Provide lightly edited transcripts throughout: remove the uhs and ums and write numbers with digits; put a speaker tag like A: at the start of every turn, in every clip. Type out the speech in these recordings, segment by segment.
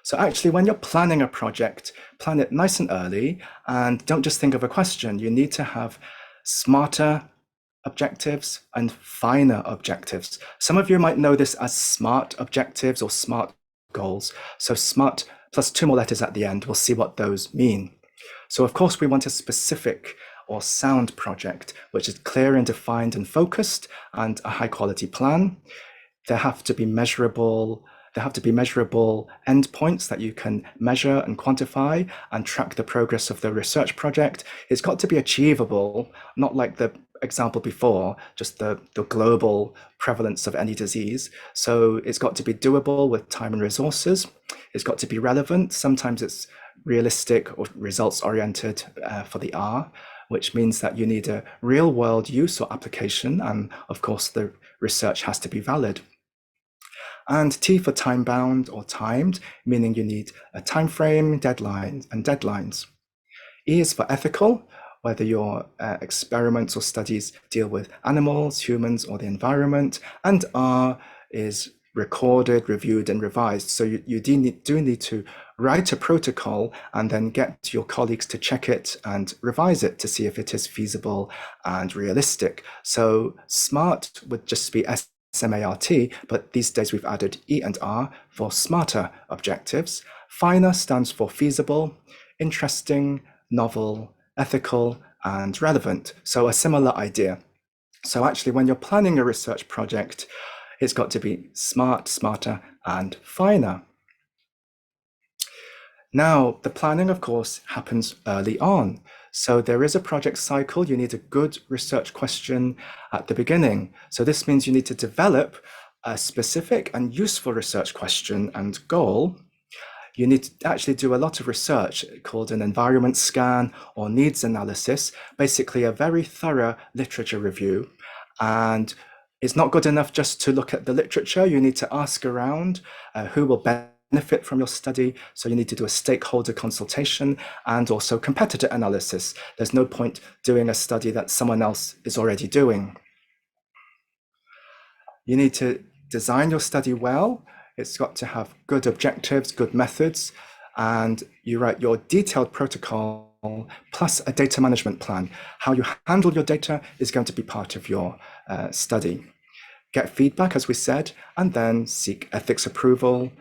A: So actually, when you're planning a project, plan it nice and early, and don't just think of a question. You need to have smarter objectives and finer objectives. Some of you might know this as SMART objectives or SMART goals. So SMART plus 2 more letters at the end. We'll see what those mean. So of course, we want a specific or sound project, which is clear and defined and focused, and a high quality plan. There have to be measurable endpoints that you can measure and quantify and track the progress of the research project. It's got to be achievable, not like the example before, just the global prevalence of any disease. So it's got to be doable with time and resources. It's got to be relevant. Sometimes it's realistic or results oriented for the R, which means that you need a real world use or application. And of course, the research has to be valid. And T for time bound or timed, meaning you need a time frame, deadlines. E is for ethical, whether your experiments or studies deal with animals, humans, or the environment. And R is recorded, reviewed, and revised. So you do need to write a protocol and then get your colleagues to check it and revise it to see if it is feasible and realistic. So SMART would just be SMART, but these days we've added E and R for smarter objectives. Finer stands for feasible, interesting, novel, ethical, and relevant. So a similar idea. So actually, when you're planning a research project, it's got to be smart, smarter, and finer. Now, the planning, of course, happens early on. So there is a project cycle. You need a good research question at the beginning. So this means you need to develop a specific and useful research question and goal. You need to actually do a lot of research called an environment scan or needs analysis, basically a very thorough literature review. And it's not good enough just to look at the literature. You need to ask around who will benefit from your study. So you need to do a stakeholder consultation and also competitor analysis. There's no point doing a study that someone else is already doing. You need to design your study well. It's got to have good objectives, good methods, and you write your detailed protocol plus a data management plan. How you handle your data is going to be part of your study. Get feedback, as we said, and then seek ethics approval.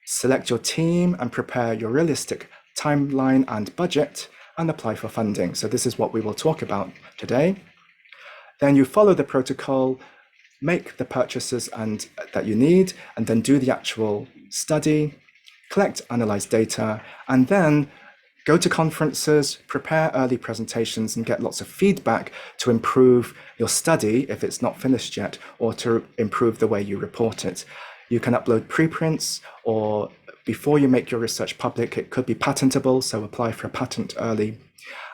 A: Select your team and prepare your realistic timeline and budget and apply for funding. So this is what we will talk about today. Then you follow the protocol, make the purchases that you need, and then do the actual study, collect, analyze data, and then go to conferences, prepare early presentations, and get lots of feedback to improve your study if it's not finished yet, or to improve the way you report it. You can upload preprints, or before you make your research public, it could be patentable, so apply for a patent early.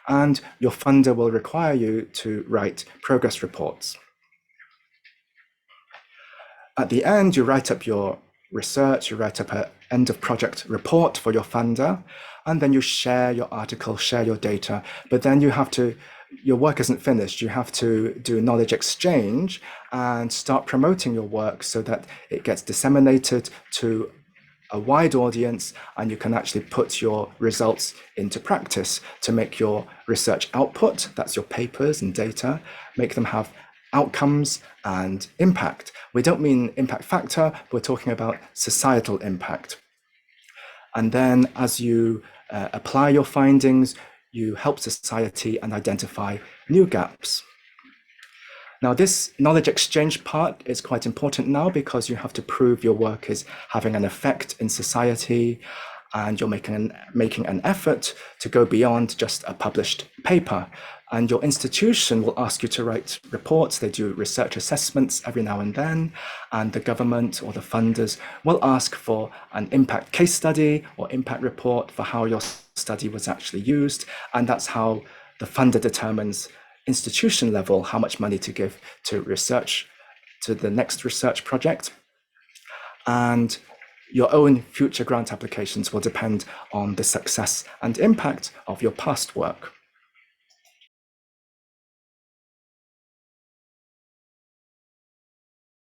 A: And your funder will require you to write progress reports. At the end, you write up your research, you write up an end of project report for your funder, and then you share your article, share your data, but then your work isn't finished. You have to do knowledge exchange and start promoting your work so that it gets disseminated to a wide audience, and you can actually put your results into practice to make your research output, that's your papers and data, make them have outcomes and impact. We don't mean impact factor, we're talking about societal impact. And then as you apply your findings, you help society and identify new gaps. Now, this knowledge exchange part is quite important now because you have to prove your work is having an effect in society, and you're making an effort to go beyond just a published paper. And your institution will ask you to write reports. They do research assessments every now and then, and the government or the funders will ask for an impact case study or impact report for how your study was actually used. And that's how the funder determines institution level how much money to give to research, to the next research project. And your own future grant applications will depend on the success and impact of your past work.